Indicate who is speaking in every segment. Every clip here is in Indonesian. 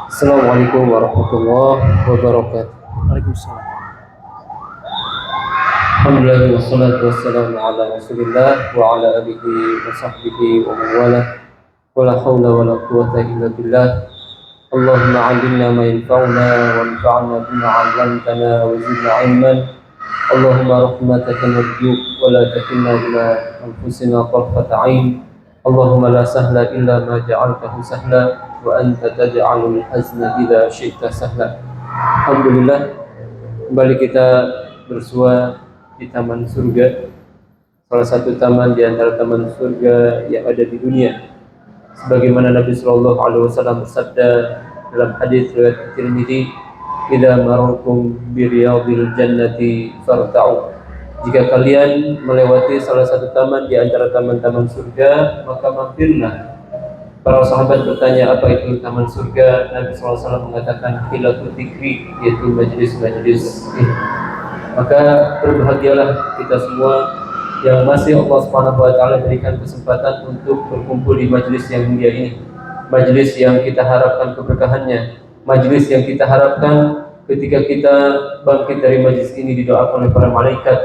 Speaker 1: Assalamualaikum warahmatullahi wabarakatuh.
Speaker 2: Waalaikumsalam.
Speaker 1: Alhamdulillah wassalatu wassalamu ala Rasulillah wa ala alihi wa sahbihi wa man wala. Wala haula wala quwwata illa billah. Allahumma 'allimna ma yanfa'una wanfa'na bima 'allamtana wa zidna 'ilman. Allahumma rahmataka narju wa la takilna ila anfusina tarfata 'ain. Allahumma la sahla illa ma ja'altahu sahla wa anta taj'alul hazna idza syi'ta sahla. Alhamdulillah, kembali kita bersua di taman surga, salah satu taman di antara taman surga yang ada di dunia. Sebagaimana Nabi Shallallahu Alaihi Wasallam bersabda dalam hadis riwayat Tirmidzi, "Idza marartum bi riyadil jannati farta'u." Jika kalian melewati salah satu taman di antara taman-taman surga, maka mampirlah. Para sahabat bertanya, apa itu taman surga? Nabi SAW mengatakan, hilatul dzikri, yaitu majlis-majlis ini. Maka berbahagialah kita semua yang masih Allah Subhanahu wa taala berikan kesempatan untuk berkumpul di majlis yang mulia ini. Majlis yang kita harapkan keberkahannya, majlis yang kita harapkan ketika kita bangkit dari majlis ini didoakan oleh para malaikat,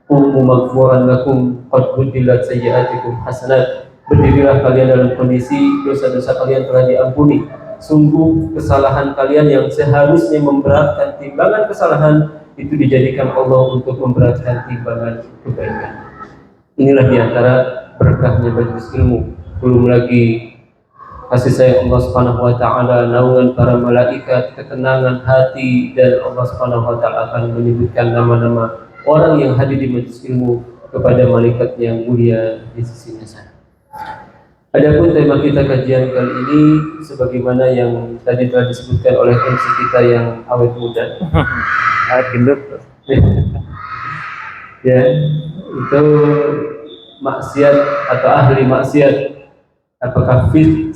Speaker 1: "Qumu maghfuran lakum qad buddilat sayyi'atikum hasanat." Berdirilah kalian dalam kondisi dosa-dosa kalian telah diampuni. Sungguh kesalahan kalian yang seharusnya memberatkan timbangan kesalahan itu dijadikan Allah untuk memberatkan timbangan kebaikan. Inilah diantara berkahnya majelis ilmu. Belum lagi kasih sayang Allah Subhanahu wa taala, naungan para malaikat, ketenangan hati, dan Allah Subhanahu wa taala akan menyebutkan nama-nama orang yang hadir di majelis ilmu kepada malaikat yang mulia di sisinya sana. Adapun tema kita kajian kali ini sebagaimana yang tadi telah disebutkan oleh MC kita yang awet muda.
Speaker 2: Gendut.
Speaker 1: Ya, itu maksiat atau ahli maksiat, apakah fit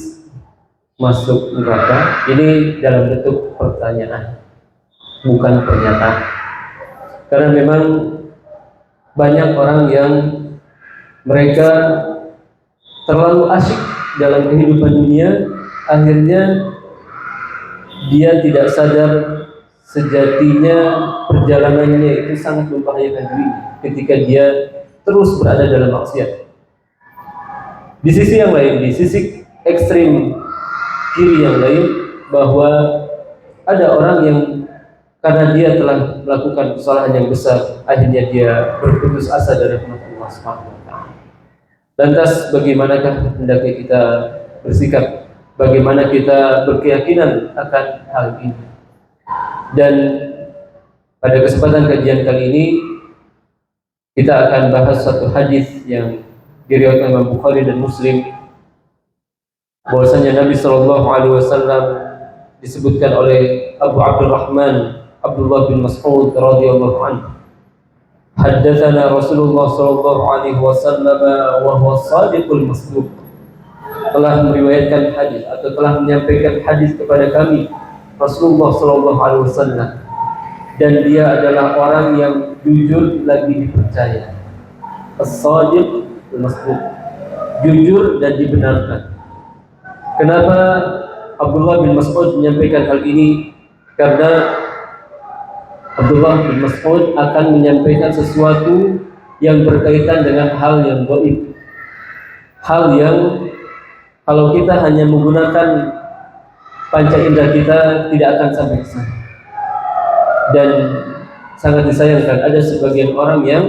Speaker 1: masuk neraka? Ini dalam bentuk pertanyaan, bukan pernyataan. Karena memang banyak orang yang mereka terlalu asyik dalam kehidupan dunia, akhirnya dia tidak sadar sejatinya perjalanannya itu sangat membahayakan diri ketika dia terus berada dalam maksiat. Di sisi yang lain, di sisi ekstrim kiri yang lain, bahwa ada orang yang karena dia telah melakukan kesalahan yang besar, akhirnya dia berputus asa dari rahmat Allah Subhanahu wa taala. Lantas bagaimanakah hendaknya kita bersikap? Bagaimana kita berkeyakinan akan hal ini? Dan pada kesempatan kajian kali ini kita akan bahas satu hadis yang diriwayatkan Imam Bukhari dan Muslim, bahwasanya Nabi Shallallahu Alaihi Wasallam disebutkan oleh Abu Abdurrahman Abdullah bin Mas'ud radhiyallahu anhu, haddatsana Rasulullah sallallahu alaihi wasallam wa huwa shadiqul masduq, telah meriwayatkan hadis atau telah menyampaikan hadis kepada kami Rasulullah sallallahu alaihi wasallam, dan dia adalah orang yang jujur lagi dipercaya. As-shadiq al-masduq, jujur dan dibenarkan. Kenapa Abdullah bin Mas'ud menyampaikan hal ini? Karena Abdullah bin Mas'ud akan menyampaikan sesuatu yang berkaitan dengan hal yang gaib, hal yang kalau kita hanya menggunakan panca indera kita tidak akan sampai ke sana. Dan sangat disayangkan ada sebagian orang yang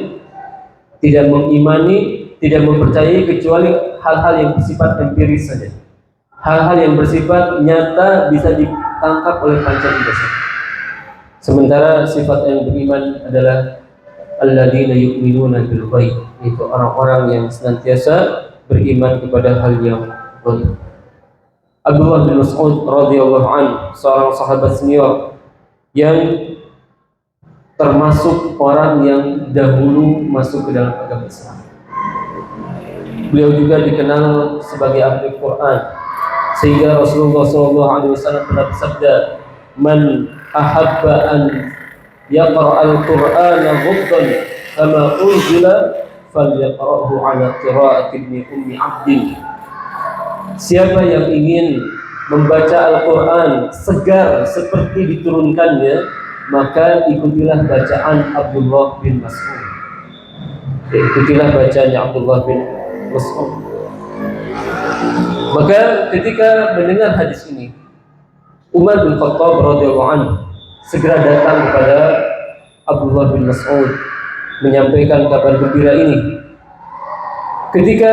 Speaker 1: tidak mengimani, tidak mempercayai kecuali hal-hal yang bersifat empiris saja, hal-hal yang bersifat nyata bisa ditangkap oleh panca indera. Sementara sifat yang beriman adalah alladzina yu'minuna bil ghaib, itu orang-orang yang senantiasa beriman kepada hal yang gaib. Abdullah bin Mas'ud radhiyallahu anhu, seorang sahabat senior yang termasuk orang yang dahulu masuk ke dalam agama Islam. Beliau juga dikenal sebagai ahli Quran, sehingga Rasulullah SAW pernah bersabda, "Man ahabba an yaqra al-Qur'ana ghaddan kama unzila falyaqra'hu ala qira'ati ibni ummi 'abdin." Siapa yang ingin membaca Al-Quran segar seperti diturunkannya, maka ikutilah bacaan Abdullah bin Mas'ud. Ikutilah bacaannya Abdullah bin Mas'ud. Maka ketika mendengar hadis ini, Umar bin Khattab radhiyallahu anhu segera datang kepada Abdullah bin Mas'ud menyampaikan kabar gembira ini. Ketika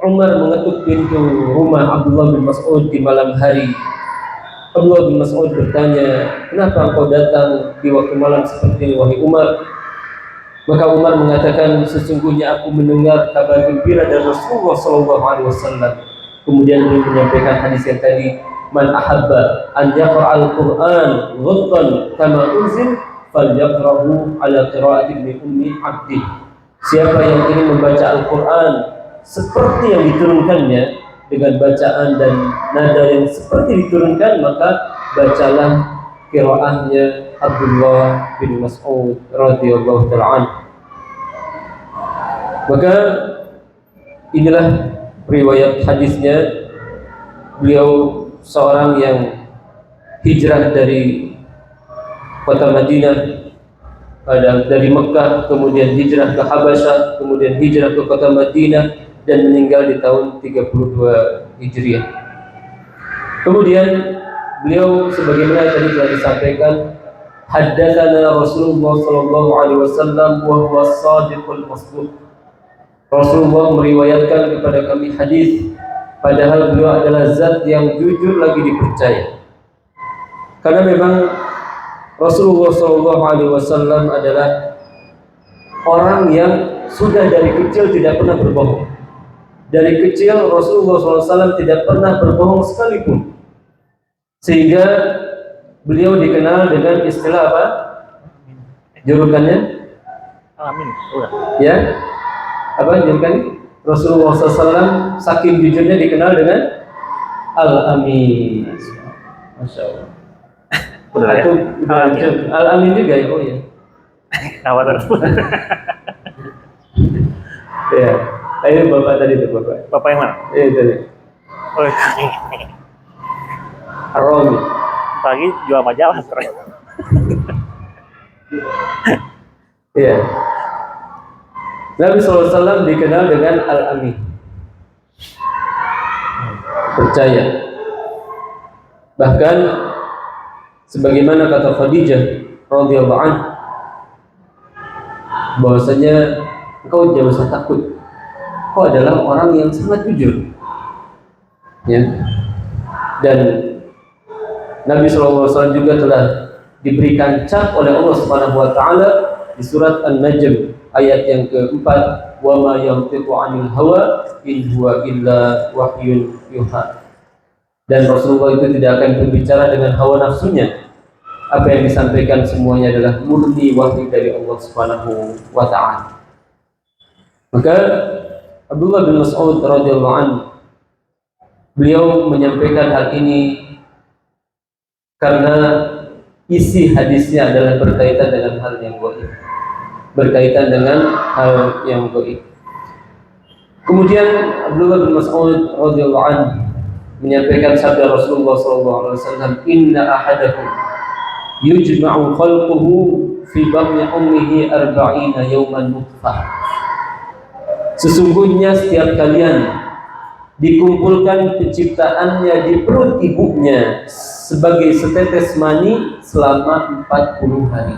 Speaker 1: Umar mengetuk pintu rumah Abdullah bin Mas'ud di malam hari, Abdullah bin Mas'ud bertanya, "Kenapa engkau datang di waktu malam seperti ini, wahai Umar?" Maka Umar mengatakan, "Sesungguhnya aku mendengar kabar gembira dari Rasulullah SAW." Kemudian dia menyampaikan hadis yang tadi, "Man ahabba an yaqra al-Qur'an ghaddan kama unzil falyaqrahu ala qira'ati ibni ummi abdi." Siapa yang ingin membaca Al-Quran seperti yang diturunkannya, dengan bacaan dan nada yang seperti diturunkan, maka bacalah qiraahnya Abdullah bin Mas'ud radhiyallahu ta'ala anhu. Maka inilah riwayat hadisnya. Beliau seorang yang hijrah dari kota Madinah, dari Mekah, kemudian hijrah ke Habasyah, kemudian hijrah ke kota Madinah, dan meninggal di tahun 32 Hijriah. Kemudian beliau sebagaimana tadi telah disampaikan, haddatsana Rasulullah sallallahu alaihi wasallam wa huwa shadiqul masduq. Rasulullah meriwayatkan kepada kami hadis, padahal beliau adalah zat yang jujur lagi dipercaya. Karena memang Rasulullah SAW adalah orang yang sudah dari kecil tidak pernah berbohong. Dari kecil Rasulullah SAW tidak pernah berbohong sekalipun, sehingga beliau dikenal dengan istilah apa? Julukannya?
Speaker 2: Amin.
Speaker 1: Ya, apa julukannya? Rasulullah SAW saking jujurnya dikenal dengan Al-Amin. Masya Allah.
Speaker 2: Benar ya?
Speaker 1: Al-Amin juga ya, oh ya.
Speaker 2: Nawar.
Speaker 1: Ya, ini bapak tadi tuh bapak.
Speaker 2: Bapak yang mana?
Speaker 1: Iya tadi.
Speaker 2: Oh,
Speaker 1: Ar-Rami.
Speaker 2: pagi jual majalah keren.
Speaker 1: Iya. Nabi SAW dikenal dengan Al-Amin, percaya. Bahkan sebagaimana kata Khadijah radhiyallahu anha, bahwasanya engkau jangan usah takut, kau adalah orang yang sangat jujur, ya. Dan Nabi SAW juga telah diberikan cap oleh Allah Subhanahu Wa Taala di surat An-Najm ayat yang keempat, wa ma yantiqu 'anil hawa in huwa illa wahyun yuha. Dan Rasulullah itu tidak akan berbicara dengan hawa nafsunya. Apa yang disampaikan semuanya adalah murni wahyu dari Allah Subhanahu wa taala. Maka Abdullah bin Mas'ud radhiyallahu anhu, beliau menyampaikan hal ini karena isi hadisnya adalah berkaitan dengan hal yang gaib. Berkaitan dengan hal yang gaib. Kemudian Abdullah bin Mas'ud radhiyallahu anhu menyampaikan sabda Rasulullah SAW, inna ahadakum yujma'u khalquhu fi batni ummihi 40 yawman nutfah. Sesungguhnya setiap kalian dikumpulkan penciptaannya di perut ibunya sebagai setetes mani selama 40 hari.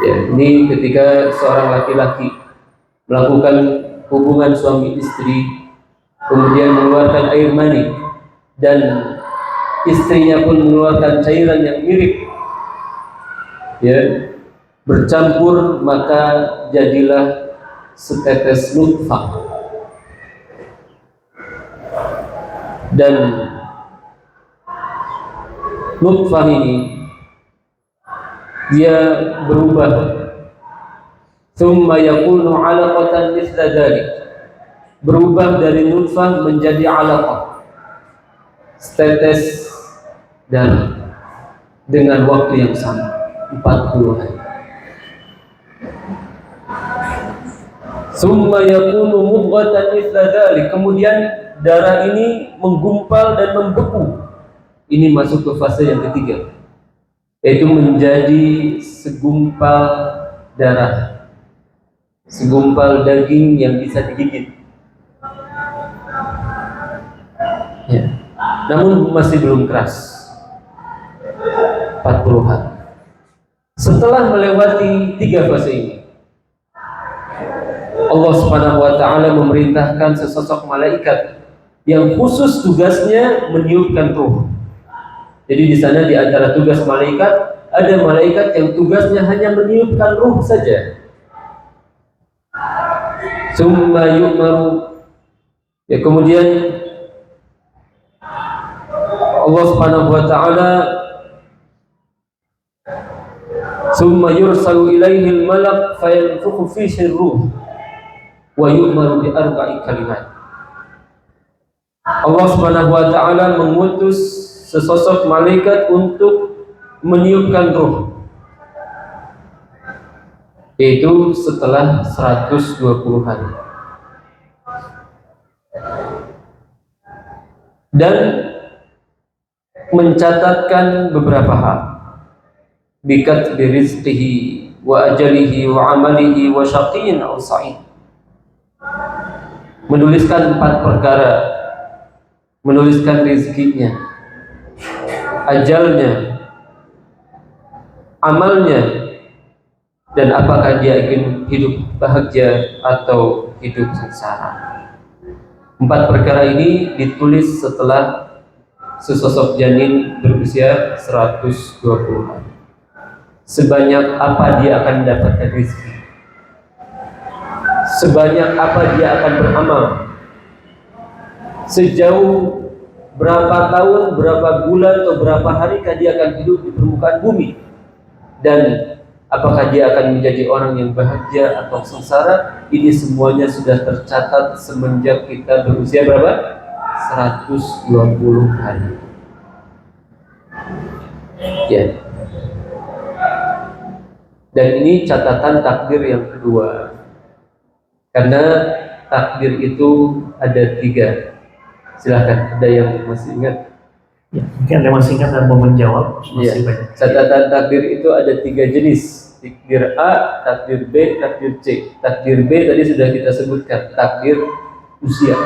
Speaker 1: Ya, ini ketika seorang laki-laki melakukan hubungan suami istri, kemudian mengeluarkan air mani, dan istrinya pun mengeluarkan cairan yang mirip, ya, bercampur, maka jadilah setetes nutfah. Dan nutfah ini dia berubah, thumma yakunu 'alaqatan mithla dhalik, berubah dari nutfah menjadi 'alaqah, setetes darah, dengan waktu yang sama 40 hari. Thumma yakunu mudghatan mithla dhalik, kemudian darah ini menggumpal dan membeku. Ini masuk ke fase yang ketiga, yaitu menjadi segumpal darah, segumpal daging yang bisa digigit. Ya. Namun masih belum keras, 40-an. Setelah melewati 3 fase ini, Allah Subhanahu wa taala memerintahkan sesosok malaikat yang khusus tugasnya meniupkan ruh. Jadi di sana di antara tugas malaikat, ada malaikat yang tugasnya hanya meniupkan ruh saja. Summa yu'maru, ya, kemudian Allah Subhanahu wa taala summa yursalu ilaihi al-malak fayanfukhu fihi ar-ruh wa yu'maru bi arba'i kalimat. Allah Subhanahu wa taala mengutus sesosok malaikat untuk meniupkan ruh, yaitu setelah 120 hari. Dan mencatatkan beberapa hal, bikat birizqihi wa ajalihi wa amalihi wa syaqiyyin aw sa'id. Menuliskan 4 perkara, menuliskan rezekinya, ajalnya, amalnya, dan apakah dia ingin hidup bahagia atau hidup sengsara. 4 perkara ini ditulis setelah sesosok janin berusia 120 hari. Sebanyak apa dia akan mendapatkan rezeki, sebanyak apa dia akan beramal, sejauh berapa tahun, berapa bulan, atau berapa harikah dia akan hidup di permukaan bumi, dan apakah dia akan menjadi orang yang bahagia atau sengsara. Ini semuanya sudah tercatat semenjak kita berusia berapa? 120 hari. Ya. Dan ini catatan takdir yang kedua, karena takdir itu ada 3. Silahkan, ada yang masih ingat?
Speaker 2: Ya, mungkin ada masih ingat dan mau menjawab. Masih banyak.
Speaker 1: Catatan takdir itu ada 3 jenis: takdir A, takdir B, takdir C. Takdir B tadi sudah kita sebutkan, takdir usia.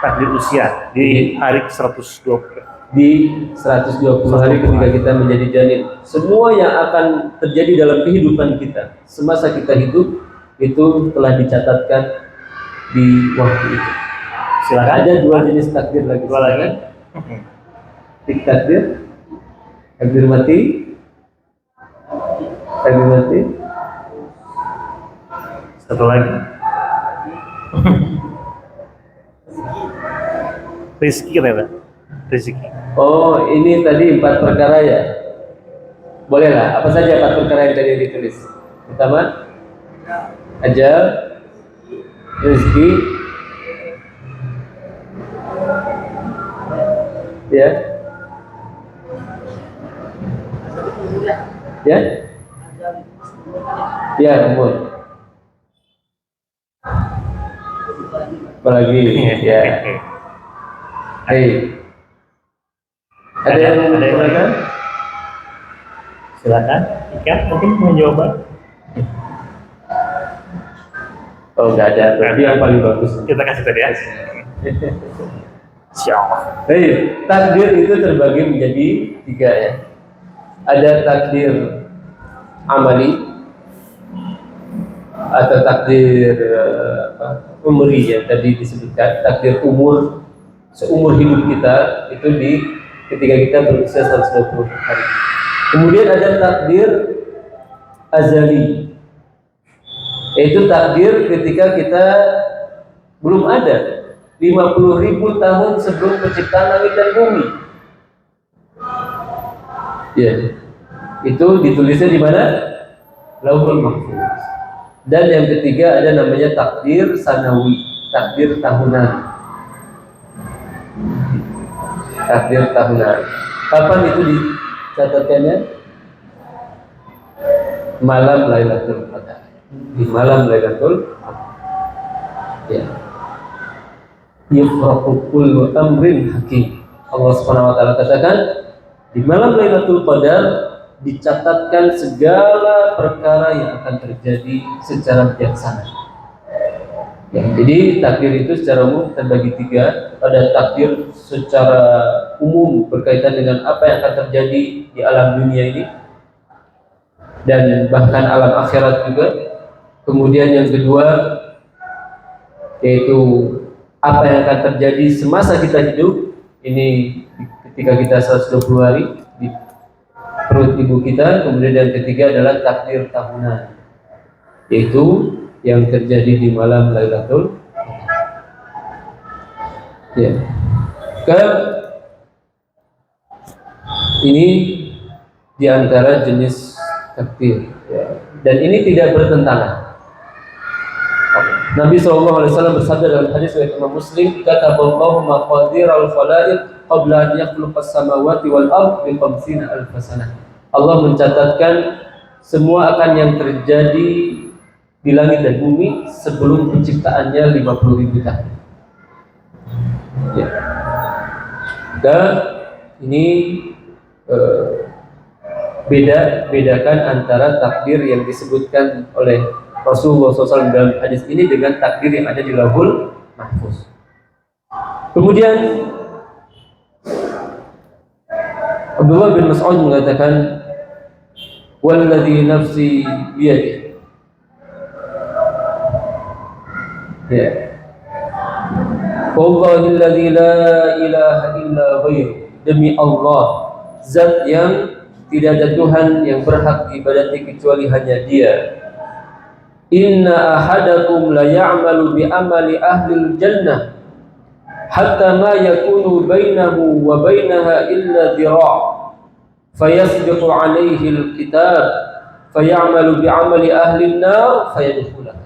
Speaker 2: Takdir usia di hari 120.
Speaker 1: Di 120 hari ketika kita menjadi janin. Semua yang akan terjadi dalam kehidupan kita semasa kita hidup itu telah dicatatkan di waktu itu.
Speaker 2: Silakan.
Speaker 1: Ada 2 jenis takdir lagi.
Speaker 2: 2 lagi.
Speaker 1: Takdir, takdir mati, takdir mati.
Speaker 2: Satu lagi. Rezeki katanya. Rezeki.
Speaker 1: Oh, ini tadi 4 perkara ya. Bolehlah. Apa saja 4 perkara yang tadi ditulis? Pertama, ajal, rezeki, ya, ya, ya, umur. Apalagi, ya. Hei, ada yang menanyakan?
Speaker 2: Silakan. Ika mungkin mau jawaban.
Speaker 1: Oh, nggak ada. Berarti yang paling bagus.
Speaker 2: Kita kasih tadi ya. Siapa?
Speaker 1: Hei, takdir itu terbagi menjadi 3 ya. Ada takdir amali atau takdir umri yang tadi disebutkan, takdir umur, seumur hidup kita itu ketika kita berusia 120 hari. Kemudian ada takdir azali, yaitu takdir ketika kita belum ada, 50.000 tahun sebelum penciptaan langit dan bumi. Ya, itu ditulisnya di mana? Lauhul Mahfuz. Dan yang ketiga ada namanya takdir sanawi, takdir tahunan. Takdir tahunan. Kapan itu dicatatkannya? Malam Lailatul Qadar. Di malam Lailatul Qadar. Ya. yufraqu kullu amrin hakim. Allah Subhanahu wa taala katakan, di malam Lailatul Qadar dicatatkan segala perkara yang akan terjadi secara bijaksana. Ya, jadi takdir itu secara umum terbagi tiga. Ada takdir secara umum berkaitan dengan apa yang akan terjadi di alam dunia ini dan bahkan alam akhirat juga. Kemudian yang kedua yaitu apa yang akan terjadi semasa kita hidup ini ketika kita 120 hari di perut ibu kita. Kemudian yang ketiga adalah takdir tahunan, yaitu yang terjadi di malam Lailatul Qadar. Ya. Ini di antara jenis takdir, ya. Dan ini tidak bertentangan. Nabi SAW bersabda dalam hadis riwayat Imam Muslim, kataballahu maqadiral khalaiq qabla an yakhluqas samawati wal ard bi 50,000 sanah. Allah mencatatkan semua akan yang terjadi di langit dan bumi sebelum penciptaannya 50.000 tahun. Ya. Dan ini bedakan antara takdir yang disebutkan oleh Rasulullah SAW dalam hadis ini dengan takdir yang ada di Lauhul Mahfuz. Kemudian Abdullah bin Mas'ud mengatakan, "Walladzi nafsi biyadihi." Ya. Wallahilladzi la ilaha illa ghairuh. Demi Allah, zat yang tidak ada Tuhan yang berhak diibadati kecuali hanya Dia. Inna ahadakum la ya'malu bi amali ahli jannah hatta ma yakunu bainahu wa bainaha illa dhira' fayasbiqu alayhi al-kitab fayamalu bi amali ahli an-nar fayadkhuluha.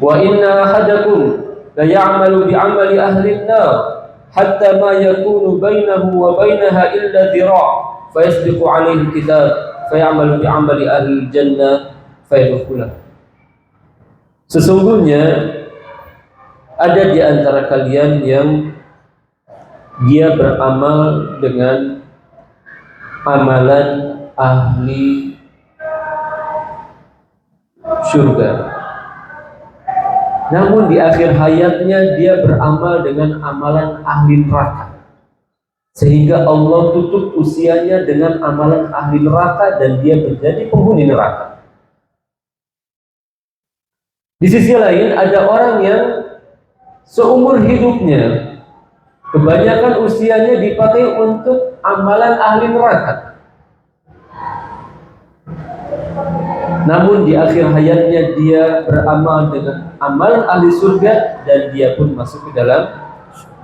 Speaker 1: Wa inna ahadakum la ya'malu bi amali ahli an-nar hatta ma yakunu bainahu wa bainaha illa dhira' fayasbiqu alayhi al-kitab fayamalu bi amali ahli al-jannah fayadkhuluha. Sesungguhnya ada di antara kalian yang dia beramal dengan amalan ahli surga, namun di akhir hayatnya dia beramal dengan amalan ahli neraka, sehingga Allah tutup usianya dengan amalan ahli neraka dan dia menjadi penghuni neraka. Di sisi lain ada orang yang seumur hidupnya kebanyakan usianya dipakai untuk amalan ahli neraka, namun di akhir hayatnya dia beramal dengan amalan ahli surga dan dia pun masuk ke dalam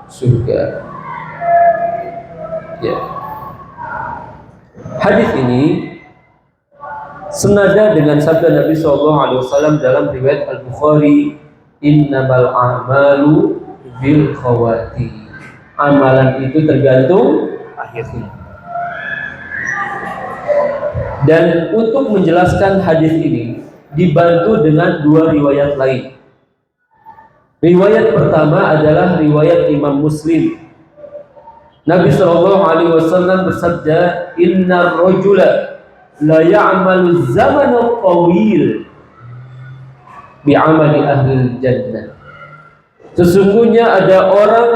Speaker 1: surga. Ya. Hadis ini senada dengan sabda Nabi SAW dalam riwayat Al-Bukhari, innamal a'malu bil khawati. Amalan itu tergantung akhirnya. Dan untuk menjelaskan hadis ini dibantu dengan dua riwayat lain. Riwayat pertama adalah riwayat Imam Muslim. Nabi SAW bersabda, innar rajula la ya'malu zamana tawil bi'amali ahli jannah. Sesungguhnya ada orang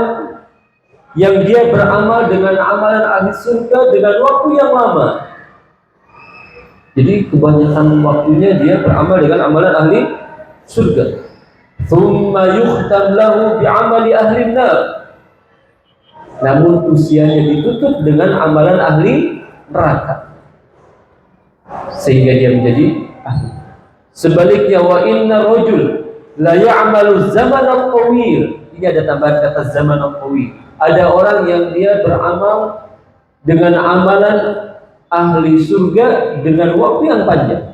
Speaker 1: yang dia beramal dengan amalan ahli surga dengan waktu yang lama. Jadi kebanyakan waktunya dia beramal dengan amalan ahli surga. Thumma yukhtam lahu bi'amali ahli nar. Namun usianya ditutup dengan amalan ahli neraka, sehingga dia menjadi ahli. Sebaliknya, wa inna rajul la ya'malu zaman tawil. Ini ada tambahan kata zaman tawil. Ada orang yang dia beramal dengan amalan ahli surga dengan waktu yang panjang.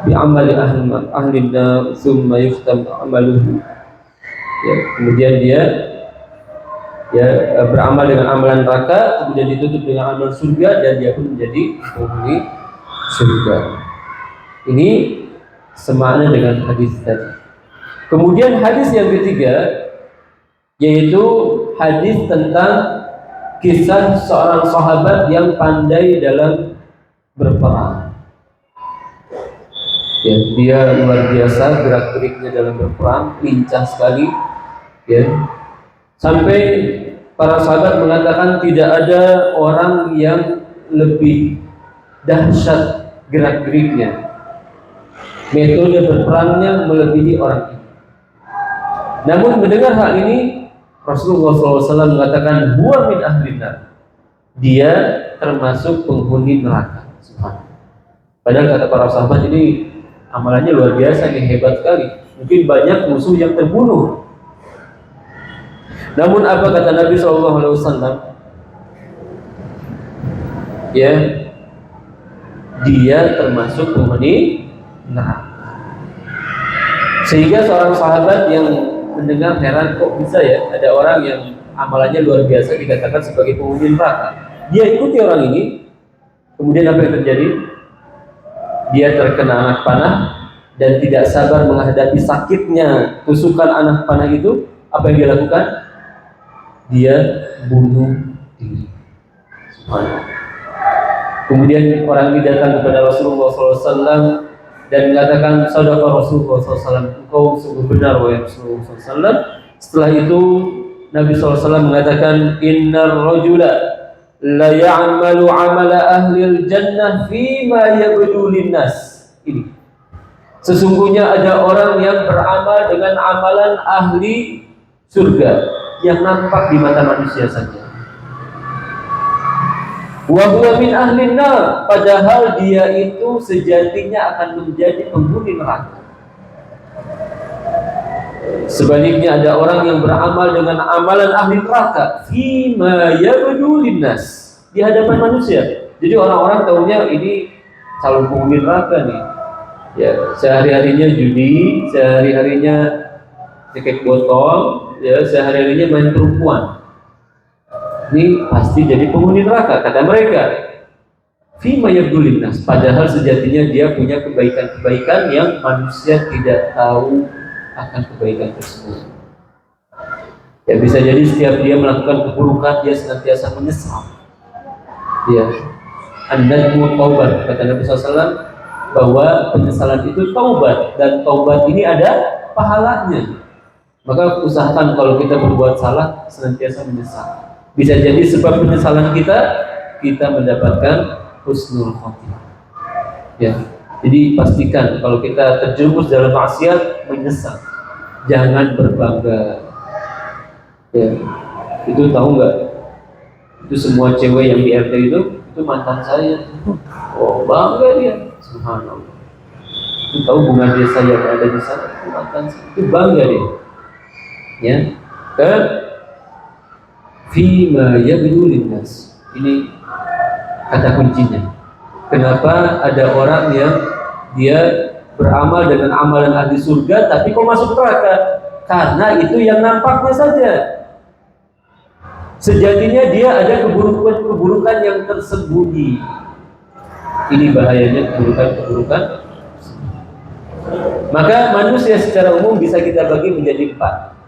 Speaker 1: Bi amali ahli nar tsumma yuftam amaluhu. Ya, kemudian dia beramal dengan amalan neraka, kemudian ditutup dengan amalan surga dan dia pun menjadi penghuni surga. Ini semakna dengan hadis tadi. Kemudian hadis yang ketiga yaitu hadis tentang kisah seorang sahabat yang pandai dalam berperang. Ya, dia luar biasa gerak-geriknya dalam berperang, lincah sekali. Ya, sampai para sahabat mengatakan tidak ada orang yang lebih dahsyat gerak-geriknya, metode berperangnya melebihi orang ini. Namun mendengar hal ini, Rasulullah SAW mengatakan huwa min ahlinnar, dia termasuk penghuni neraka. Subhanallah. Padahal kata para sahabat ini amalannya luar biasa, ini hebat sekali. Mungkin banyak musuh yang terbunuh. Namun apa kata Nabi SAW? Ya, dia termasuk penghuni neraka. Sehingga seorang sahabat yang mendengar heran, kok bisa ya ada orang yang amalannya luar biasa dikatakan sebagai penghuni neraka. Dia ikuti orang ini, kemudian apa yang terjadi? Dia terkena anak panah dan tidak sabar menghadapi sakitnya tusukan anak panah itu. Apa yang dia lakukan? Dia bunuh diri. Kemudian orang ini datang kepada Rasulullah SAW dan mengatakan, saudara Rasulullah SAW, engkau sungguh benar wahai Rasulullah SAW. Setelah itu Nabi SAW mengatakan, innar rajula la ya'malu amala ahlil jannah fima yabdu linnas. Ini sesungguhnya ada orang yang beramal dengan amalan ahli surga yang nampak di mata manusia saja. Wa huwa min ahlin nar, padahal dia itu sejatinya akan menjadi penghuni neraka. Sebaliknya ada orang yang beramal dengan amalan ahli neraka fima yabdu linnas, di hadapan manusia. Jadi orang-orang tahunya ini calon penghuni neraka nih. Ya, sehari-harinya judi, sehari-harinya cekek botol, ya, sehari-harinya main perempuan. Ini pasti jadi penghuni neraka kata mereka. Fima yabdu linnas, padahal sejatinya dia punya kebaikan-kebaikan yang manusia tidak tahu akan kebaikan tersebut. Ya, bisa jadi setiap dia melakukan keburukan dia senantiasa menyesal. Ya, an-nadmu taubat, kata Nabi SAW, bahwa penyesalan itu taubat, dan taubat ini ada pahalanya. Maka usahakan kalau kita berbuat salah senantiasa menyesal. Bisa jadi sebab penyesalan kita mendapatkan husnul khotimah. Ya, jadi pastikan kalau kita terjerumus dalam maksiat menyesal, jangan berbangga. Ya, itu tahu nggak? Itu semua cewek yang di RT itu mantan saya. Oh, bangga dia. Subhanallah. Itu tahu bunga desa yang ada di sana itu mantan saya. Itu bangga dia. Ya, kan? Fima yabdu linnas. Ini kata kuncinya. Kenapa ada orang yang dia beramal dengan amalan ahli surga tapi kok masuk neraka? Karena itu yang nampaknya saja. Sejatinya dia ada keburukan yang tersembunyi. Ini bahayanya keburukan. Maka manusia secara umum bisa kita bagi menjadi 4.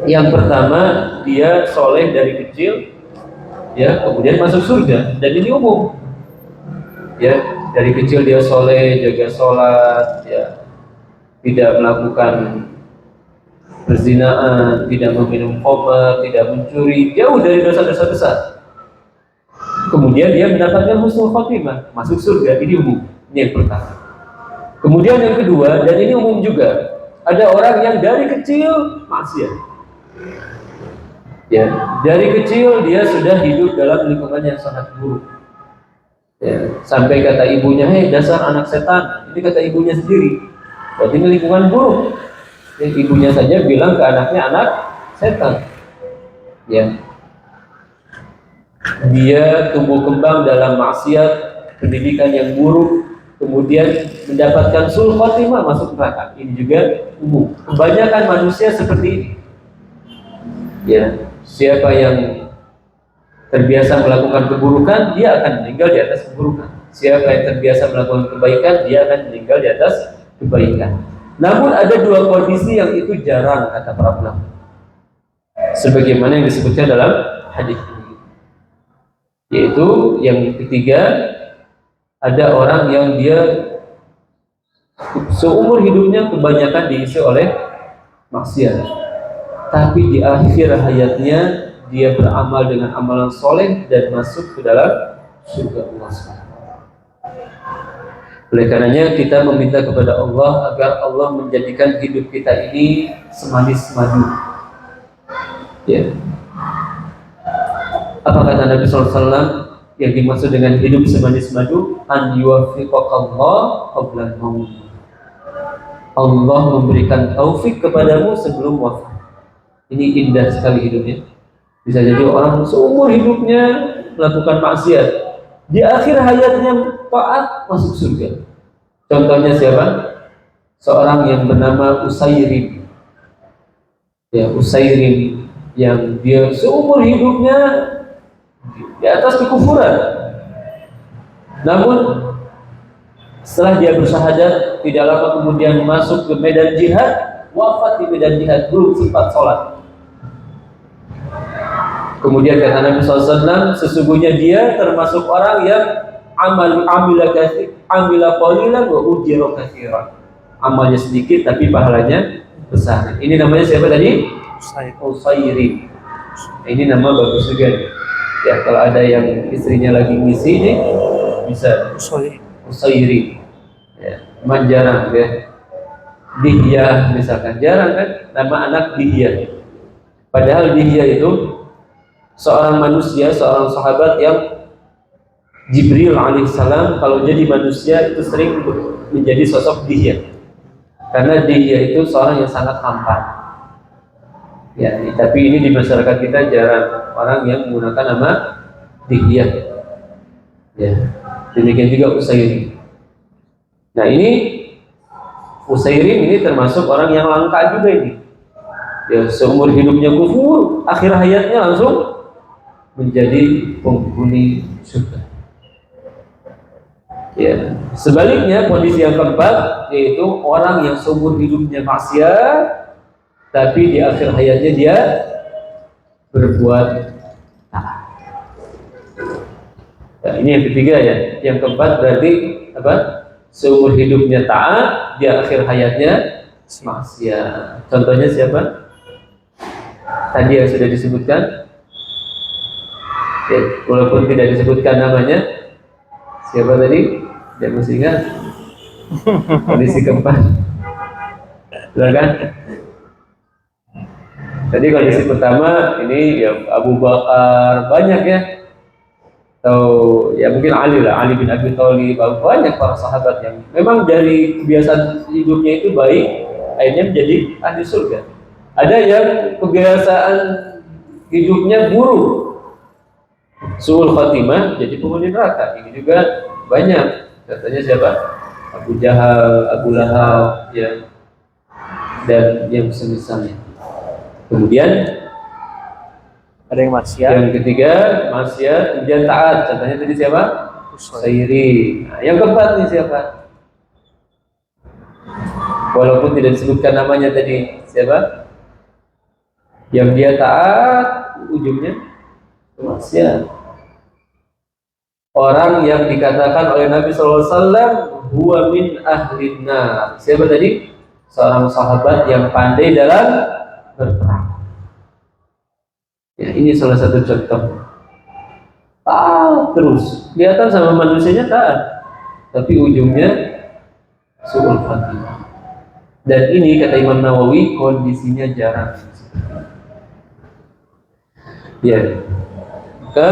Speaker 1: Yang pertama, dia soleh dari kecil, ya, kemudian masuk surga, dan ini umum. Ya, dari kecil dia soleh, jaga sholat, ya, tidak melakukan perzinaan, tidak meminum khamr, tidak mencuri, jauh dari dosa-dosa besar. Kemudian dia mendapatkan husnul khotimah, masuk surga, ini umum. Ini yang pertama. Kemudian yang kedua, dan ini umum juga, ada orang yang dari kecil maksiat. Ya, dari kecil dia sudah hidup dalam lingkungan yang sangat buruk. Ya, sampai kata ibunya, hei dasar anak setan. Ini kata ibunya sendiri. Berarti ini lingkungan buruk. Ya, ibunya saja bilang ke anaknya anak setan. Ya, dia tumbuh kembang dalam maksiat, pendidikan yang buruk, kemudian mendapatkan sul khotimah, masuk neraka. Ini juga umum. Kebanyakan manusia seperti ini. Ya, siapa yang terbiasa melakukan keburukan, dia akan meninggal di atas keburukan. Siapa yang terbiasa melakukan kebaikan, dia akan meninggal di atas kebaikan. Namun ada dua kondisi yang itu jarang kata para ulama. Sebagaimana yang disebutkan dalam hadis ini. Yaitu yang ketiga, ada orang yang dia seumur hidupnya kebanyakan diisi oleh maksiat. Tapi di akhir hayatnya dia beramal dengan amalan soleh dan masuk ke dalam surga Allah SWT. Oleh karenanya kita meminta kepada Allah agar Allah menjadikan hidup kita ini semanis madu. Ya. Apa kata Nabi SAW yang dimaksud dengan hidup semanis madu? An yuwaffiqakallah qabla al-maut. Allah memberikan taufik kepadamu sebelum wafat. Ini indah sekali hidupnya. Bisa jadi orang seumur hidupnya melakukan maksiat, di akhir hayatnya taat, masuk surga. Contohnya siapa? Seorang yang bernama Usairim. Ya, Usairim yang dia seumur hidupnya di atas kekufuran. Namun setelah dia bersyahadat, tidak lama kemudian masuk ke medan jihad, wafat di medan jihad, belum sempat sholat. Kemudian kata Nabi SAW, sesungguhnya dia termasuk orang yang amila qalilan wa ujira katsiran. Amalnya sedikit tapi pahalanya besar. Ini namanya siapa tadi? Usairim. Ini nama bagus juga nih. Ya, kalau ada yang istrinya lagi ngisi nih, bisa Usairim. Ya, cuman jarang ya. Dihyah misalkan, jarang kan nama anak Dihyah. Padahal Dihyah itu seorang manusia, seorang sahabat yang Jibril alaihissalam kalau jadi manusia itu sering menjadi sosok Dihyah. Karena Dihyah itu seorang yang sangat tampan. Ya, tapi ini di masyarakat kita jarang orang yang menggunakan nama Dihyah. Ya, demikian juga Usairim. Nah, ini Usairim ini termasuk orang yang langka juga ini. Ya, seumur hidupnya kufur, akhir hayatnya langsung menjadi penghuni surga. Ya, sebaliknya kondisi yang keempat yaitu orang yang seumur hidupnya maksiat, tapi di akhir hayatnya dia berbuat taat. Nah, ini yang ketiga ya. Yang keempat berarti apa? Seumur hidupnya taat, di akhir hayatnya maksiat. Contohnya siapa? Tadi yang sudah disebutkan. Ya, walaupun tidak disebutkan namanya, siapa tadi? Tidak masih ingat. Kondisi keempat. Silakan. Tadi kondisi pertama ini ya Abu Bakar, banyak ya. Atau ya mungkin Ali lah, Ali bin Abi Thalib, banyak para sahabat yang memang dari kebiasaan hidupnya itu baik, akhirnya menjadi ahli surga. Ada yang kebiasaan hidupnya buruk, suul khatimah, jadi penghuni neraka. Ini juga banyak. Contohnya siapa? Abu Jahal, Abu Lahab, ya, dan yang semisalnya. Kemudian
Speaker 2: ada yang maksiat.
Speaker 1: Yang ketiga maksiat, kemudian taat. Contohnya tadi siapa? Usairim. Nah, yang keempat nih siapa? Walaupun tidak disebutkan namanya tadi, siapa? Yang dia taat, ujungnya maksiat. Orang yang dikatakan oleh Nabi SAW, huwa min ahlin nar. Siapa tadi? Seorang sahabat yang pandai dalam berperang. Ya, ini salah satu contoh. Taat terus, kelihatan sama manusianya taat, tapi ujungnya su'ul khatimah. Dan ini kata Imam Nawawi kondisinya jarang. Ya, maka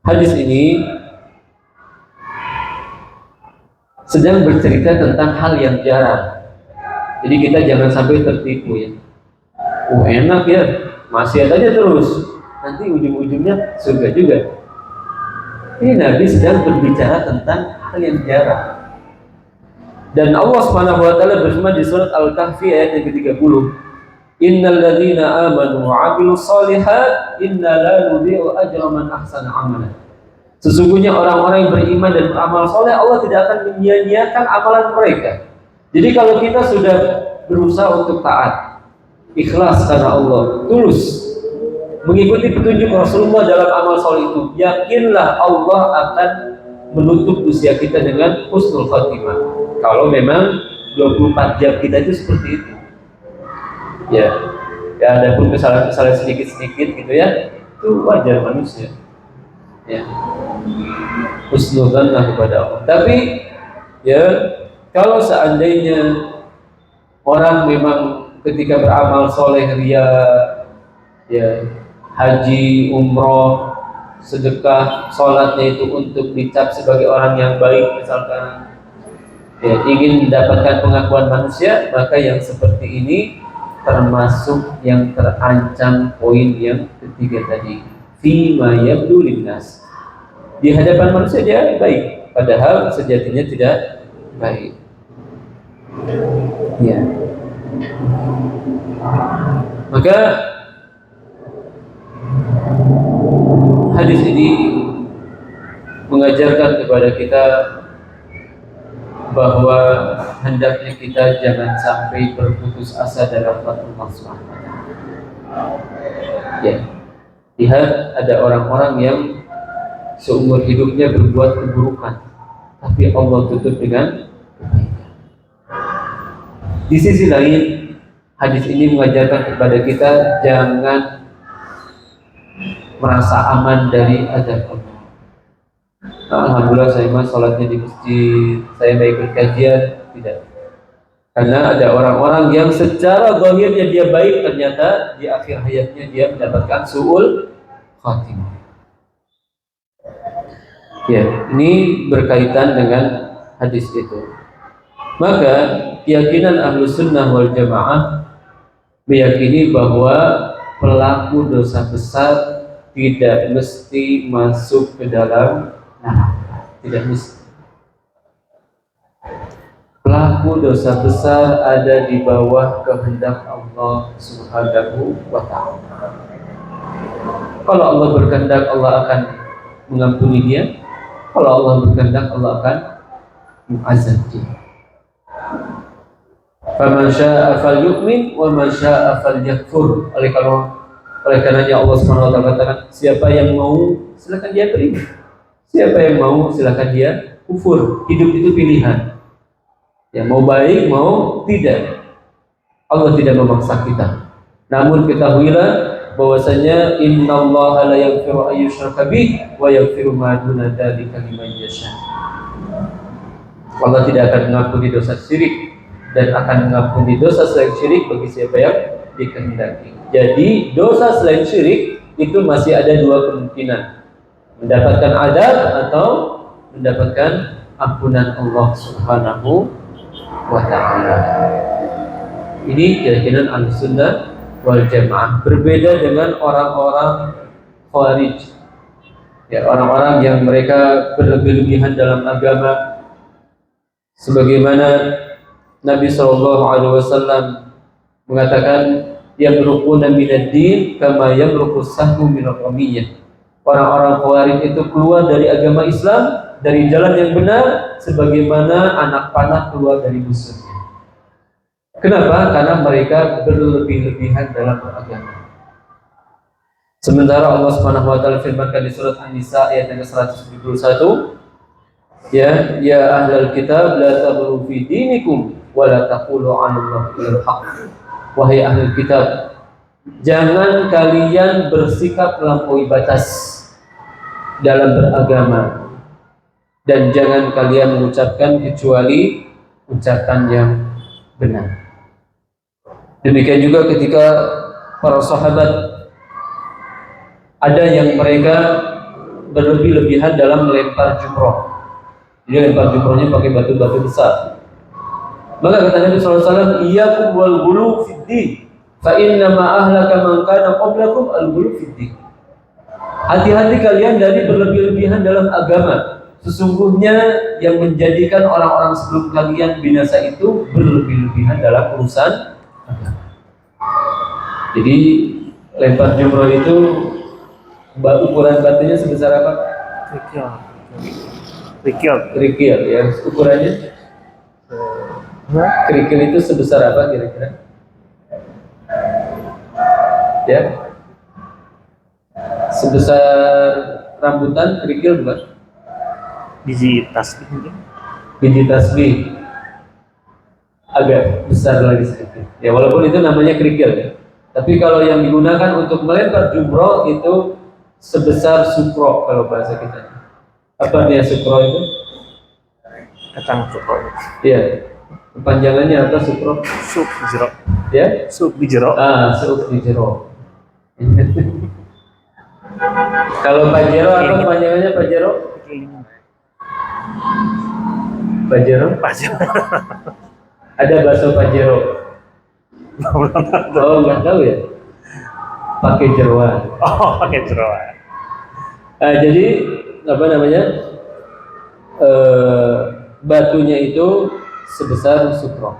Speaker 1: hadis ini sedang bercerita tentang hal yang jarang. Jadi kita jangan sampai tertipu ya. Enak ya, maksiat aja terus, nanti ujung-ujungnya surga juga. Ini Nabi sedang berbicara tentang hal yang jarang. Dan Allah Subhanahu wa taala berfirman di surat Al-Kahfi ayat yang ke-30, Innal ladzina amanu wa 'amilus shalihat inna la nudhi'u ajra man ahsana 'amalan. Sesungguhnya orang-orang yang beriman dan beramal soleh, Allah tidak akan menyia-nyiakan amalan mereka. Jadi kalau kita sudah berusaha untuk taat, ikhlas karena Allah, tulus mengikuti petunjuk Rasulullah dalam amal soleh itu, yakinlah Allah akan menutup usia kita dengan husnul khatimah. Kalau memang 24 jam kita itu seperti itu. Ya, ada pun kesalahan-kesalahan sedikit-sedikit gitu ya, itu wajar manusia. Ya, husnudzanlah kepada Allah. Tapi ya, kalau seandainya orang memang ketika beramal soleh ria, ya haji, umroh, sedekah, sholatnya itu untuk dicap sebagai orang yang baik misalkan, ya, ingin mendapatkan pengakuan manusia, maka yang seperti ini termasuk yang terancam poin yang ketiga tadi, fima yabdu linnas, di hadapan manusia dia baik padahal sejatinya tidak baik. Ya, maka hadis ini mengajarkan kepada kita bahwa hendaknya kita jangan sampai berputus asa dalam Allah SWT. Ya, lihat ada orang-orang yang seumur hidupnya berbuat keburukan, tapi Allah tutup dengan kebaikan. Di sisi lain, hadis ini mengajarkan kepada kita jangan merasa aman dari azab Allah. Alhamdulillah saya mah sholatnya di masjid, saya baik berkajian, tidak. Karena ada orang-orang yang secara zahirnya dia baik, ternyata di akhir hayatnya dia mendapatkan su'ul khatimah. Ya, ini berkaitan dengan hadis itu. Maka keyakinan Ahlus Sunnah wal Jamaah meyakini bahwa pelaku dosa besar tidak mesti masuk ke dalam neraka, tidak mesti. Pelaku dosa besar ada di bawah kehendak Allah Subhanahu wa ta'ala. Kalau Allah berkehendak, Allah akan mengampuni dia. Kalau Allah berkehendak, Allah akan mengazab dia. Faman syaa'a falyu'min wa man syaa'a falyakfur. Oleh karenanya Allah Subhanahu wa ta'ala katakan, siapa yang mau silakan dia beriman, siapa yang mau silakan dia kufur. Hidup itu pilihan. Ya, mau baik mau tidak. Allah tidak memaksa kita. Namun ketahuilah bahwasanya innallaha la yaghfiru an yushraka bihi wa yaghfiru ma duna dzalika liman yasha. Allah tidak akan mengampuni dosa syirik dan akan mengampuni dosa selain syirik bagi siapa yang dikehendaki. Jadi dosa selain syirik itu masih ada dua kemungkinan, mendapatkan azab atau mendapatkan ampunan Allah Subhanahu wa ta'ala. Ini keyakinan Ahlussunnah wal Jamaah. Berbeda dengan orang-orang Khawarij, ya, orang-orang yang mereka berlebih-lebihan dalam agama, sebagaimana Nabi SAW mengatakan, yamruquna minad din kama yamruqus sahmu minal ramiyah. Orang-orang Khawarij itu keluar dari agama Islam, dari jalan yang benar, sebagaimana anak panah keluar dari musuhnya. Kenapa? Karena mereka berlebih-lebihan dalam beragama. Sementara Allah Subhanahu wa ta'ala firmankan di surat An-Nisa ayat yang ke-171, ya ahlal kitab la taghlu fi dinikum wa la taqulu 'ala Allahi illal haqq. Wahai ahlul kitab, jangan kalian bersikap melampaui batas dalam beragama, dan jangan kalian mengucapkan kecuali ucapan yang benar. Demikian juga ketika para sahabat, ada yang mereka berlebih-lebihan dalam melempar jumroh. Jadi lempar jumrohnya pakai batu-batu besar. Maka kata Nabi SAW, iyyakum wal ghulu fid din, fa inna ma ahlaka man kana qablakum al ghulu fid din. Hati-hati kalian dari berlebih-lebihan dalam agama. Sesungguhnya yang menjadikan orang-orang sebelum kalian binasa itu berlebih-lebihan dalam urusan agama. Jadi lempar jumroh itu ukuran batunya sebesar apa? Kerikil ya, ukurannya Kerikil itu sebesar apa kira-kira? Ya, sebesar rambutan kerikil bukan?
Speaker 2: Biji tasbih mungkin.
Speaker 1: Biji tasbih, agak besar lagi sedikit. Ya, walaupun itu namanya kerikil ya. Tapi kalau yang digunakan untuk melempar jumroh itu sebesar sukro kalau bahasa kita. Apa dia sukro itu?
Speaker 2: Kacang sukro.
Speaker 1: Iya. Kepanjangannya apa sukro?
Speaker 2: Sup di jero.
Speaker 1: Ya?
Speaker 2: Sup di jero.
Speaker 1: Sup di jero. Kalau pajero apa kepanjangannya pajero? Pajero?
Speaker 2: Pajero.
Speaker 1: Ada bakso pajero. Oh, nggak tahu ya? Pakai jeroan.
Speaker 2: Oh, pakai jeroan.
Speaker 1: Jadi apa namanya? Batunya itu sebesar sukro.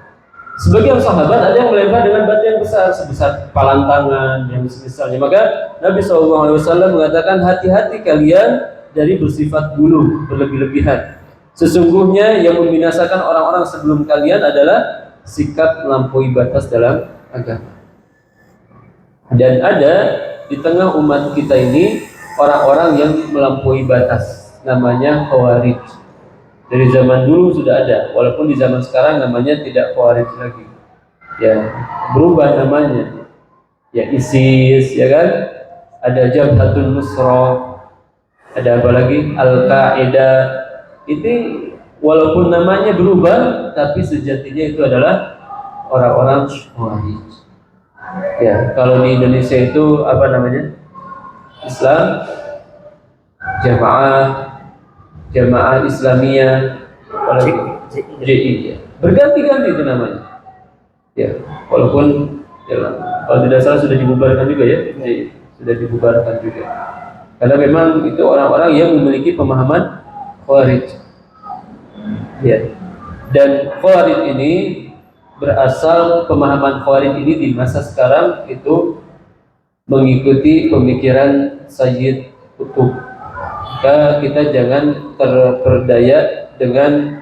Speaker 1: Sebagian sahabat ada yang melempar dengan batu yang besar sebesar kepalan tangan yang semisalnya. Maka Nabi SAW mengatakan hati-hati kalian dari bersifat bulu berlebih-lebihan. Sesungguhnya yang membinasakan orang-orang sebelum kalian adalah sikap melampaui batas dalam agama. Dan ada di tengah umat kita ini orang-orang yang melampaui batas, namanya Khawarij. Dari zaman dulu sudah ada, walaupun di zaman sekarang namanya tidak Khawarij lagi. Ya, berubah namanya. Ya ISIS, ya kan? Ada Jabhatun Nusra, ada apa lagi? Al-Qaeda. Itu walaupun namanya berubah, tapi sejatinya itu adalah orang-orang Khawarij. Ya, kalau di Indonesia itu apa namanya? Islam Jamaah Islamiyah, JI, ya. Berganti-ganti itu namanya. Ya, walaupun ya, kalau tidak salah sudah dibubarkan juga ya, JI sudah dibubarkan juga. Karena memang itu orang-orang yang memiliki pemahaman Khawarij. Ya. Dan Khawarij ini berasal pemahaman Khawarij ini di masa sekarang itu mengikuti pemikiran Sayyid Qutb. Maka kita jangan terperdaya dengan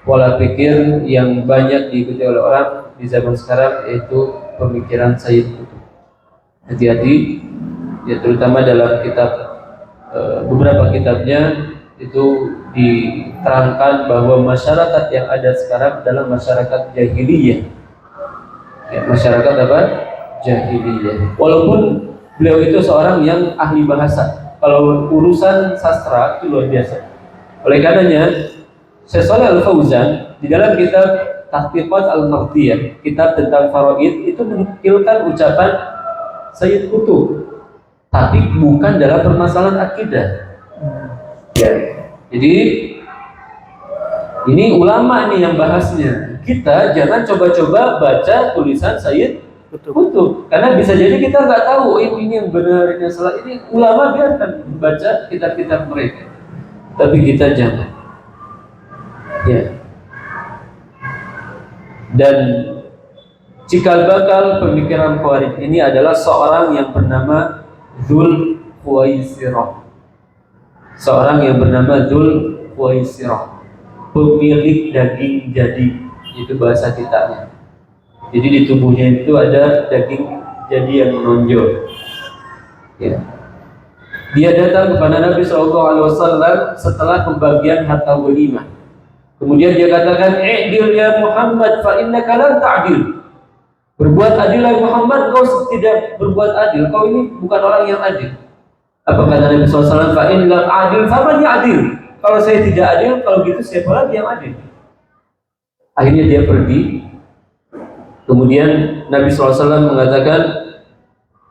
Speaker 1: pola pikir yang banyak diikuti oleh orang di zaman sekarang, yaitu pemikiran Sayyid Qutb. Hati-hati, ya terutama dalam kitab beberapa kitabnya itu diterangkan bahwa masyarakat yang ada sekarang adalah masyarakat jahiliyah. Ya, masyarakat apa? Jahiliyah. Walaupun beliau itu seorang yang ahli bahasa. Kalau urusan sastra itu luar biasa. Oleh karenanya, Syekh Shalih Al-Fauzan di dalam kitab Tahqiqat Al-Mardiyah, kitab tentang faraid, itu menukilkan ucapan Sayyid Qutb, tapi bukan dalam permasalahan akidah. Ya. Jadi ini ulama ini yang bahasnya. Kita jangan coba-coba baca tulisan Sayyid Qutb, karena bisa jadi kita nggak tahu ini yang benar, ini yang salah. Ini ulama biarkan baca kitab-kitab mereka, tapi kita jangan. Ya. Dan cikal bakal pemikiran Khawarij ini adalah seorang yang bernama Dzul Khuwaisirah. Seorang yang bernama Dzul Khuwaisirah, pemilik daging jadi, itu bahasa kitanya. Jadi di tubuhnya itu ada daging jadi yang menonjol. Ya. Dia datang kepada Nabi SAW setelah pembagian harta walimah. Kemudian dia katakan, "I'dil ya Muhammad, fa innaka lan ta'dil." Berbuat adil ya Muhammad, kau tidak berbuat adil. Kau ini bukan orang yang adil. Apa kata Nabi SAW? "Fa in lam adil, faman ya'dil." Kalau saya tidak adil, kalau gitu siapa lagi yang adil? Akhirnya dia pergi. Kemudian Nabi SAW mengatakan,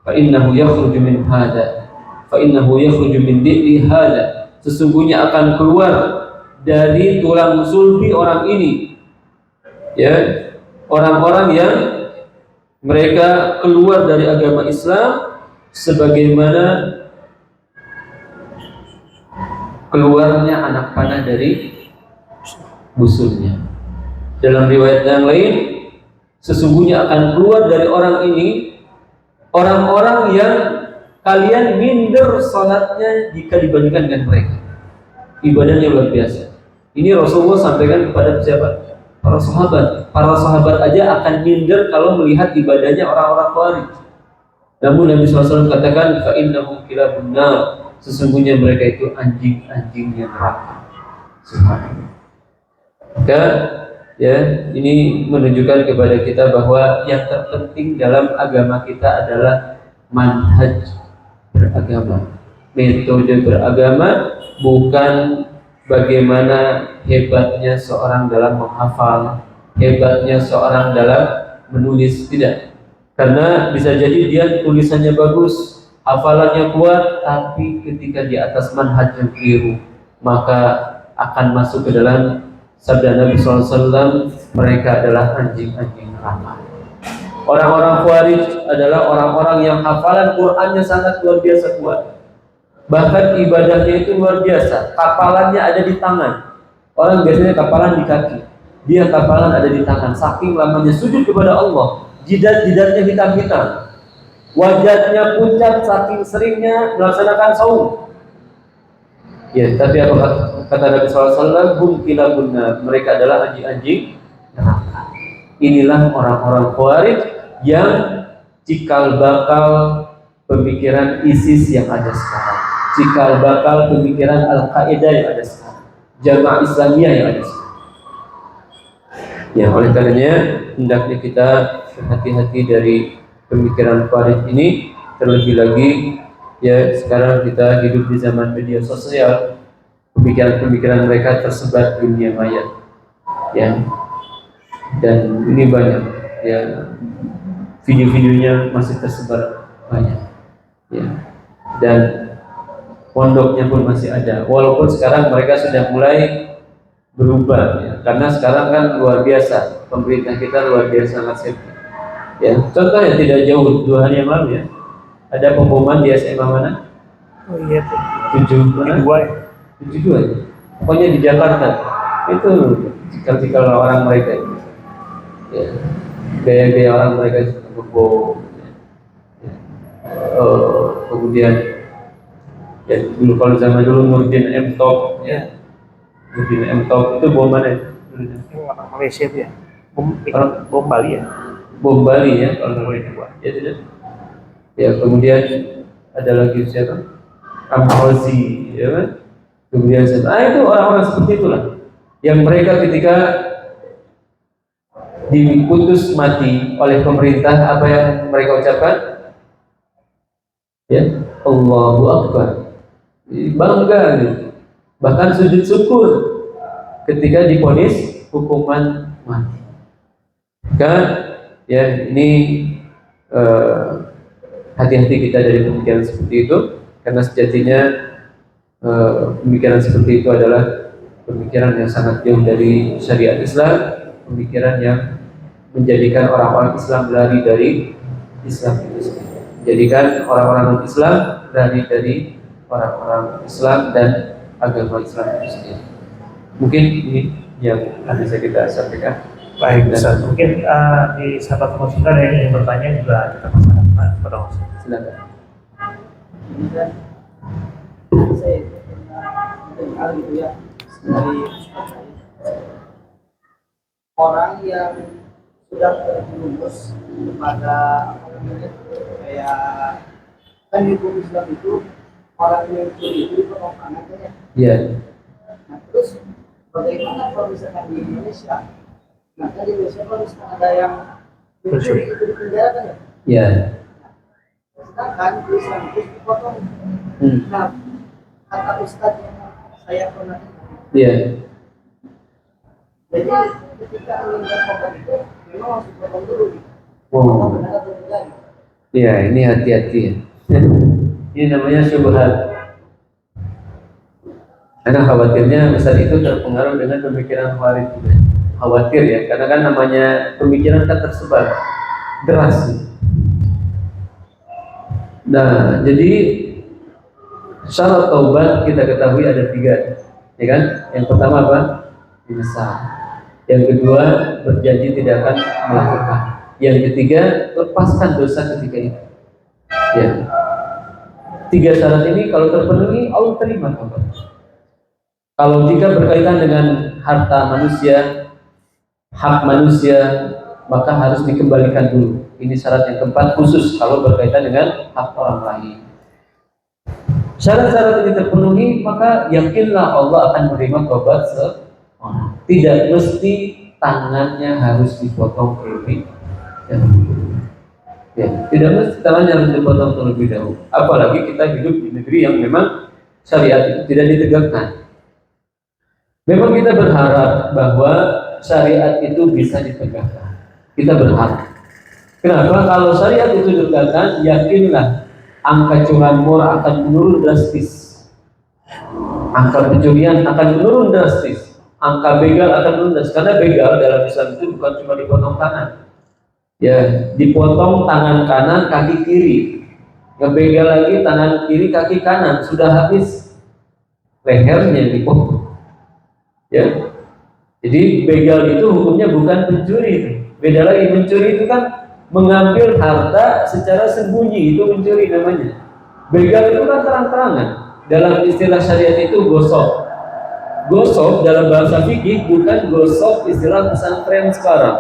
Speaker 1: "Fa'innahu yakhruju min hada, fa'innahu yakhruju min di'li hada." Sesungguhnya akan keluar dari tulang sulbi orang ini, ya, orang-orang yang mereka keluar dari agama Islam sebagaimana keluarnya anak panah dari busulnya. Dalam riwayat yang lain, sesungguhnya akan keluar dari orang ini orang-orang yang kalian minder salatnya jika dibandingkan dengan mereka. Ibadahnya luar biasa. Ini Rasulullah sampaikan kepada siapa? Para sahabat aja akan minder kalau melihat ibadahnya orang-orang Khawarij. Namun Nabi SAW katakan, fa innahum kilabun nar, sesungguhnya mereka itu anjing-anjingnya neraka. Subhanallah. Maka ya, ini menunjukkan kepada kita bahwa yang terpenting dalam agama kita adalah manhaj beragama, metode beragama, bukan bagaimana hebatnya seorang dalam menghafal, hebatnya seorang dalam menulis, tidak. Karena bisa jadi dia tulisannya bagus, hafalannya kuat, tapi ketika di atas manhaj yang keliru, maka akan masuk ke dalam sabda Nabi SAW, mereka adalah anjing-anjing neraka. Orang-orang Khawarij adalah orang-orang yang hafalan Qur'annya sangat luar biasa kuat. Bahkan ibadahnya itu luar biasa. Kapalannya ada di tangan. Orang biasanya kapalan di kaki, dia kapalan ada di tangan. Saking lamanya sujud kepada Allah, jidat-jidatnya hitam-hitam, wajahnya pucat saking seringnya melaksanakan saum. Ya, tapi apa kata Nabi SAW? Hum kilabun nar, mereka adalah anjing-anjing neraka. Inilah orang-orang Khawarij yang cikal bakal pemikiran ISIS yang ada sekarang, cikal bakal pemikiran Al-Qaeda yang ada sekarang, Jamaah Islamiyah yang ada sekarang. Ya, oleh karenanya hendaknya kita berhati-hati dari pemikiran Khawarij ini. Terlebih lagi ya, sekarang kita hidup di zaman media sosial, pemikiran-pemikiran mereka tersebar di dunia maya, ya, dan ini banyak, ya, video-videonya masih tersebar banyak, ya, dan pondoknya pun masih ada, walaupun sekarang mereka sudah mulai berubah, ya, karena sekarang kan luar biasa, pemerintah kita luar biasa masif, ya. Contohnya tidak jauh 2 hari yang lalu, ya, ada pengumuman di SMA mana?
Speaker 2: Oh iya tuh.
Speaker 1: 72 ya? 72 ya? Pokoknya di Jakarta. Itu cikal-cikal orang mereka itu. Ya. Gaya-gaya orang mereka itu berbau. Ya. Kemudian ya, dulu kalau zaman dulu Nurdin M-Top, ya. Nurdin M-Top itu bom mana itu?
Speaker 2: Malaysia tuh ya. Bom Bali ya.
Speaker 1: Bom Bali ya, kalau boleh dibuat. Ya tidak. Ya, kemudian ada lagi siapa? Amrozi, ya kan? Kemudian itu orang-orang seperti itulah yang mereka ketika diputus mati oleh pemerintah, apa yang mereka ucapkan? Ya, Allahu Akbar, bangga gitu. Bahkan sujud syukur ketika divonis hukuman mati. Kan? Ya, ini hati-hati kita dari pemikiran seperti itu, karena sejatinya pemikiran seperti itu adalah pemikiran yang sangat jauh dari syariat Islam, pemikiran yang menjadikan orang-orang Islam lari dari Islam itu sendiri, menjadikan orang-orang non-Islam lari dari orang-orang Islam dan agama Islam itu sendiri. Mungkin ini yang bisa kita sampaikan.
Speaker 2: Baik, Ustaz. Mungkin di sahabat konsultan yang ingin bertanya juga kita masyarakat pada Ustaz.
Speaker 1: Silakan.
Speaker 3: Saya dengar gitu ya dari orang yang sudah terjerumus kepada kayak kan di hukum Islam itu orang yang mencuri itu pemokangan ya.
Speaker 1: Iya.
Speaker 3: Nah terus bagaimana kalau misalkan di Indonesia? Nah kan di Indonesia kalau misalkan ada yang mencuri itu dipenjara kan ya?
Speaker 1: Iya.
Speaker 3: Sedangkan di Islam itu dipotong. Nah kata Ustadz yang saya pernah dengar.
Speaker 1: Iya.
Speaker 3: Jadi ketika ingin bertobat itu memang harus dipotong dulu.
Speaker 1: Oh.
Speaker 3: Benar atau tidak?
Speaker 1: Iya, ini hati-hati ya. Ini namanya syubhat. Karena khawatirnya Ustaz itu terpengaruh dengan pemikiran Khawarij juga. Khawatir ya, karena kan namanya pemikiran kan tersebar deras. Nah, jadi syarat taubat kita ketahui ada 3, ya kan? Yang pertama apa? Menyesal. Yang kedua, berjanji tidak akan melakukan. Yang ketiga, lepaskan dosa ketika itu. Ya. 3 syarat ini kalau terpenuhi, Allah terima taubat. Kalau jika berkaitan dengan harta manusia, hak manusia, maka harus dikembalikan dulu. Ini syarat yang keempat khusus kalau berkaitan dengan hak orang lain. Syarat-syarat ini terpenuhi, maka yakinlah Allah akan menerima taubat seorang. Tidak mesti tangannya harus dipotong terlebih dahulu. Ya, tidak mesti tangannya harus dipotong terlebih dahulu. Apalagi kita hidup di negeri yang memang syariat itu tidak ditegakkan. Memang kita berharap bahwa syariat itu bisa ditegakkan. Kita berharap. Kenapa? Kalau syariat itu ditegakkan, yakinlah angka curanmor akan menurun drastis, angka pencurian akan menurun drastis, angka begal akan menurun drastis. Karena begal dalam Islam itu bukan cuma dipotong tangan, ya dipotong tangan kanan, kaki kiri, ngebegal lagi tangan kiri, kaki kanan, sudah habis lehernya dipotong. Ya, jadi begal itu hukumnya bukan pencuri. Beda lagi, mencuri itu kan mengambil harta secara sembunyi, itu mencuri namanya. Begal itu kan terang-terangan. Dalam istilah syariat itu gosok. Gosok dalam bahasa fikih bukan gosok istilah pesantren sekarang.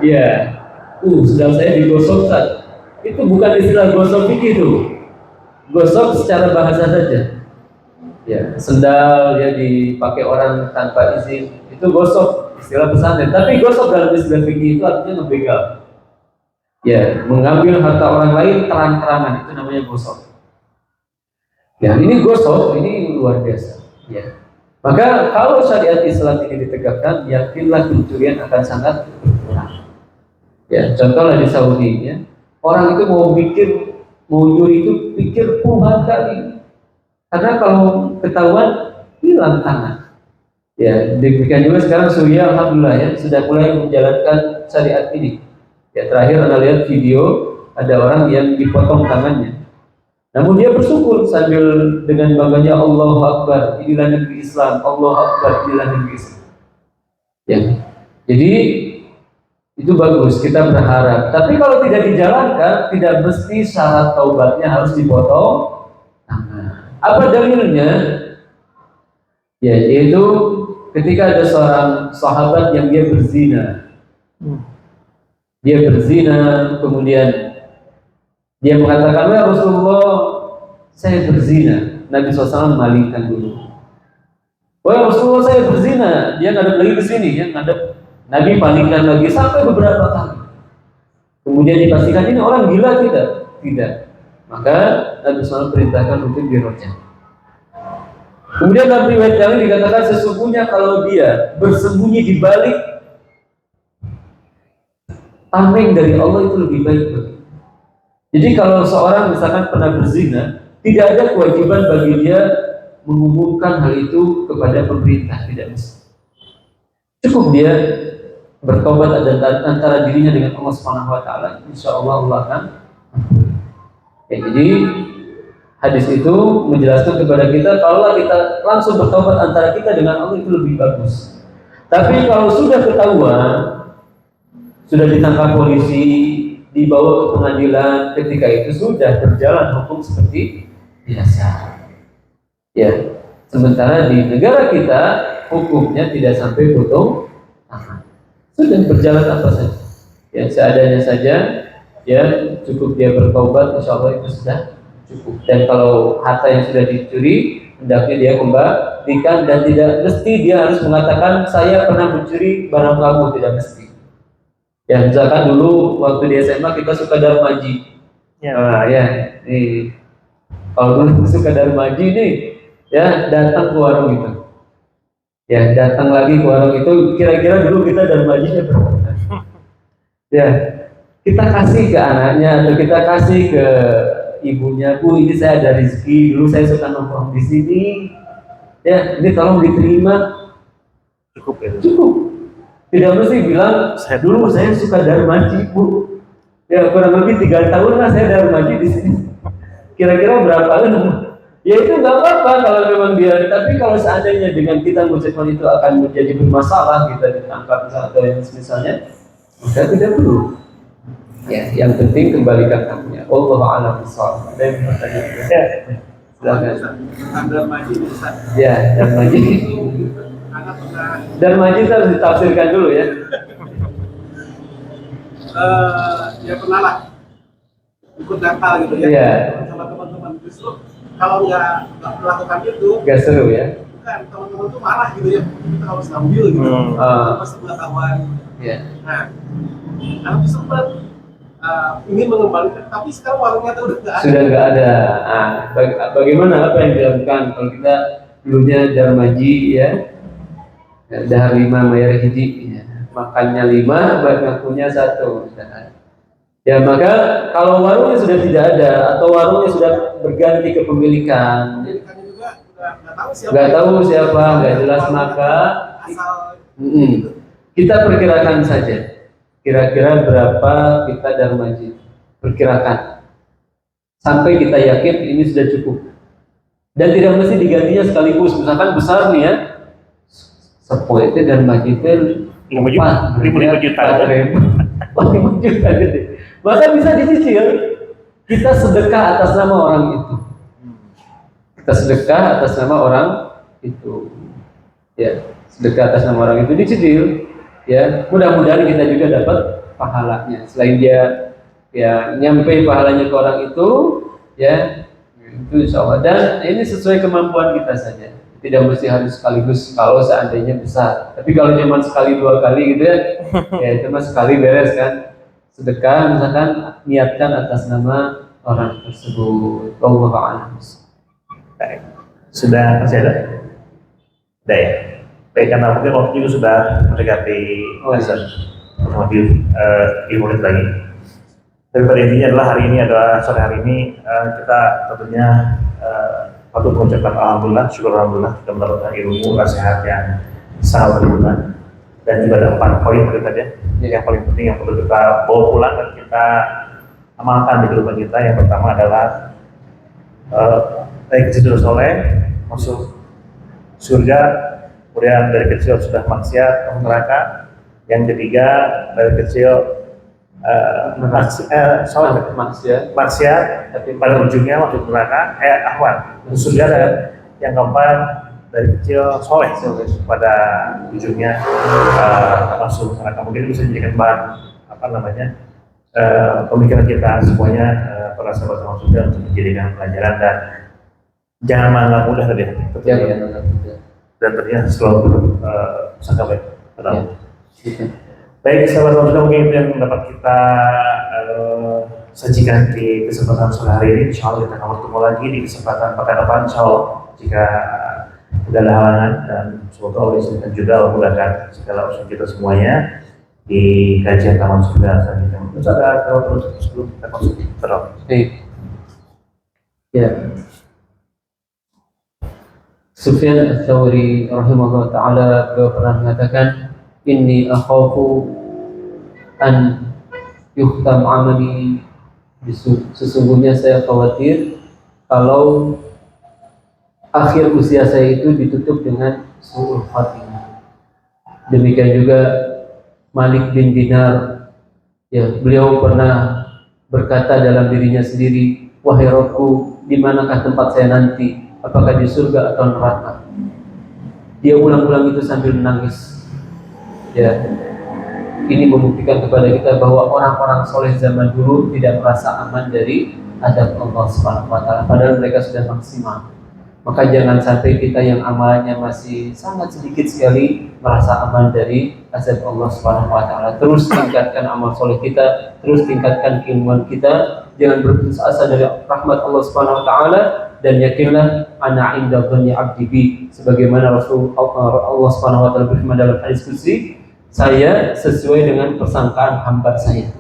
Speaker 1: Iya. Sedang saya digosokkan. Itu bukan istilah gosok fikih itu. Gosok secara bahasa saja. Ya, sendal ya dipakai orang tanpa izin, itu gosok istilah pesantren. Tapi gosok dalam istilah fikih itu artinya membegal. Ya, mengambil harta orang lain terang-terangan, itu namanya gosok. Ya, ini gosok, ini luar biasa. Ya. Maka kalau syariat Islam ini ditegakkan, yakinlah pencurian akan sangat berkurang. Ya, contohlah di Saudi ya. Orang itu mau nyuri itu pikir puluhan kali. Karena kalau ketahuan hilang tangan. Ya, demikian juga sekarang Suriah alhamdulillah ya sudah mulai menjalankan syariat ini. Ya, terakhir Anda lihat video ada orang yang dipotong tangannya. Namun dia bersyukur sambil dengan bangganya Allahu Akbar, inilah negeri Islam, Allahu Akbar, inilah negeri Islam. Ya. Jadi itu bagus, kita berharap. Tapi kalau tidak dijalankan, tidak mesti syarat taubatnya harus dipotong tangan. Apa dalilnya? Ya, yaitu ketika ada seorang sahabat yang dia berzina. Dia berzina, kemudian dia mengatakan, "Ya Rasulullah, saya berzina." Nabi SAW malingkan dulu. "Wahai Rasulullah, saya berzina." Dia ngadep lagi ke sini, ya, ngadep. Nabi palingkan lagi sampai beberapa kali. Kemudian dipastikan ini orang gila tidak? Tidak. Maka Nabi SAW perintahkan untuk dirojam. Kemudian dalam riwayat lain dikatakan sesungguhnya kalau dia bersembunyi di balik tameng dari Allah itu lebih baik. Jadi kalau seorang misalkan pernah berzina, tidak ada kewajiban bagi dia mengumumkan hal itu kepada pemerintah, tidak mesti. Cukup dia bertobat antara dirinya dengan Allah Subhanahu wa taala, insyaallah Allah akan. Ya, jadi hadis itu menjelaskan kepada kita kalau kita langsung bertobat antara kita dengan Allah itu lebih bagus. Tapi kalau sudah ketahuan, sudah ditangkap polisi, dibawa ke pengadilan, ketika itu sudah berjalan hukum seperti biasa. Ya, sementara di negara kita hukumnya tidak sampai potong tangan. Sudah berjalan apa saja. Ya, seadanya saja, ya cukup dia bertobat, insya Allah itu sudah cukup. Dan kalau harta yang sudah dicuri, hendaknya dia kembalikan dan tidak mesti dia harus mengatakan saya pernah mencuri barang kamu, tidak mesti. Ya, misalkan dulu waktu di SMA kita suka darmaji. Ya, ya, nih. Kalau dulu suka darmaji nih, ya datang ke warung itu. Ya, datang lagi ke warung itu, kira-kira dulu kita darmajinya berapa? Ya, kita kasih ke anaknya atau kita kasih ke ibunya, "Bu, ini saya ada rezeki, dulu saya suka nongkrong di sini. Ya, ini tolong diterima." Cukup ya? Cukup. Tidak mesti bilang, dulu saya suka darmaji, Bu. Ya, kurang lebih 3 tahun lah saya darmaji di sini. Kira-kira berapa kan? Ya itu nggak apa-apa kalau memang dia. Tapi kalau seandainya dengan kita mengucapkan itu akan menjadi bermasalah, kita ditangkap atau yang misalnya, maka tidak perlu. Ya, yang penting kembalikan haknya. Allahu a'lam bishawab. Ada yang bertanya? Ya. Silakan.
Speaker 3: Tanda maji Ustaz.
Speaker 1: Ya, dan maji.
Speaker 3: Anak pernah
Speaker 1: Dan maji itu harus ditafsirkan dulu ya.
Speaker 3: ya pernah lah ikut nakal gitu ya.
Speaker 1: Iya.
Speaker 3: Sama teman-teman justru kalau nggak melakukan itu,
Speaker 1: Gak seru ya.
Speaker 3: bukan teman-teman tuh marah gitu ya. Kita harus ambil gitu. Pasti pengetahuan.
Speaker 1: Iya.
Speaker 3: Nah, anak tuh sempat ingin mengembalikan, tapi sekarang warungnya tuh udah nggak ada.
Speaker 1: Sudah nggak ada. Nah, bagaimana apa yang dilakukan kalau kita dulunya darmaji ya, dahar 5 mayar hiji, ya. Makannya 5, ngakunya 1. Ya maka kalau warungnya sudah tidak ada atau warungnya sudah berganti kepemilikan,
Speaker 3: Pemilikannya juga udah
Speaker 1: nggak tahu siapa, nggak jelas, maka
Speaker 3: asal
Speaker 1: kita perkirakan saja. Kira-kira berapa kita darmaji? Perkirakan. Sampai kita yakin ini sudah cukup. Dan tidak mesti digantinya sekaligus. Misalkan besar nih ya, 10 itu darmaji itu
Speaker 2: 5 juta.
Speaker 1: 5 juta gede. Maka bisa dicicil. Kita sedekah atas nama orang itu. Kita sedekah atas nama orang itu. Ya, sedekah atas nama orang itu dicicil. Ya, mudah-mudahan kita juga dapat pahalanya. Selain dia ya nyampe pahalanya ke orang itu, ya itu insya Allah. Dan ini sesuai kemampuan kita saja. Tidak mesti harus sekaligus kalau seandainya besar. Tapi kalau cuma sekali 2 kali gitu ya, ya itu mah sekali beres kan. Sedekah misalkan niatkan atas nama orang tersebut. Wallahu a'lam.
Speaker 2: Sudah masih ada? Sudah ya? Baik, karena mungkin waktu juga sudah mendekati azan. Lebih 5 menit lagi. Tapi pada intinya adalah sore hari ini kita tentunya patut mengucapkan alhamdulillah, syukur alhamdulillah kita mendapatkan ilmu nasihat yang sangat berguna. Dan juga ada 4 poin tadi yang paling penting yang perlu kita bawa pulang dan kita amalkan di kehidupan kita. Yang pertama adalah dari kecil soleh masuk surga, kemudian dari kecil sudah maksiat masuk neraka. Yang ketiga dari kecil maksiat tapi pada ujungnya masuk neraka, surga. Dan yang keempat dari kecil soleh pada ujungnya masuk neraka. Mungkin bisa dijadikan bahan pemikiran kita semuanya para sahabat surga untuk dijadikan pelajaran dan jangan menganggap mudah tadi ya. Dan ternyata selalu sangka baik. Baik, sahabat surga, mungkin itu yang dapat kita sajikan di kesempatan sore hari ini. Insya Allah kita akan bertemu lagi di kesempatan pekan depan, insya Allah, jika tidak ada halangan, dan semoga Allah izinkan juga Allah mudahkan segala urusan kita semuanya di kajian Taman Surga selanjutnya. Terus ada terus sebelum kita masuk terus.
Speaker 1: Ya. Sufyan Ats-Tsauri rahimahullah taala beliau pernah mengatakan, inni akhafu an yuhtam amali, sesungguhnya saya khawatir kalau akhir usia saya itu ditutup dengan su'ul khatimah. Demikian juga Malik bin Dinar, ya, beliau pernah berkata dalam dirinya sendiri, wahai Rabbku, di manakah tempat saya nanti? Apakah di surga atau neraka? Dia ulang-ulang itu sambil menangis. Ya, ini membuktikan kepada kita bahwa orang-orang soleh zaman dulu tidak merasa aman dari azab Allah Subhanahu wa taala, padahal mereka sudah maksimal. Maka jangan sampai kita yang amalnya masih sangat sedikit sekali merasa aman dari azab Allah Subhanahu wa taala. Terus tingkatkan amal soleh kita, terus tingkatkan keilmuan kita, jangan berputus asa dari rahmat Allah Subhanahu wa taala, dan yakinlah ana inda dhanni 'abdi bi, sebagaimana Rasul Allah Subhanahu wa taala berfirman dalam hadis qudsi, saya sesuai dengan persangkaan hamba saya.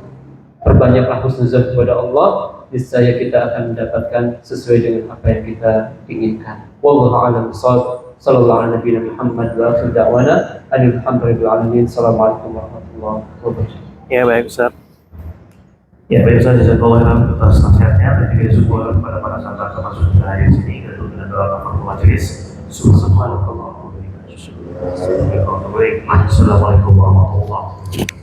Speaker 1: Perbanyaklah husnuzan kepada Allah, niscaya kita akan mendapatkan sesuai dengan apa yang kita inginkan. Wallahu a'lam bishawab. Sallallahu alaihi nabiyina Muhammad wa akhiru da'wana alhamdulillahi alamin. Assalamualaikum warahmatullahi wabarakatuh.
Speaker 2: Ya, baik Ustaz. Ya, baik Ustaz, jazakallahu khairan atas nasihatnya dan juga syukur kepada para sahabat termasuk kita hari ini dengan doa kafaratul majelis. Subhanallah. Assalamualaikum warahmatullahi wabarakatuh.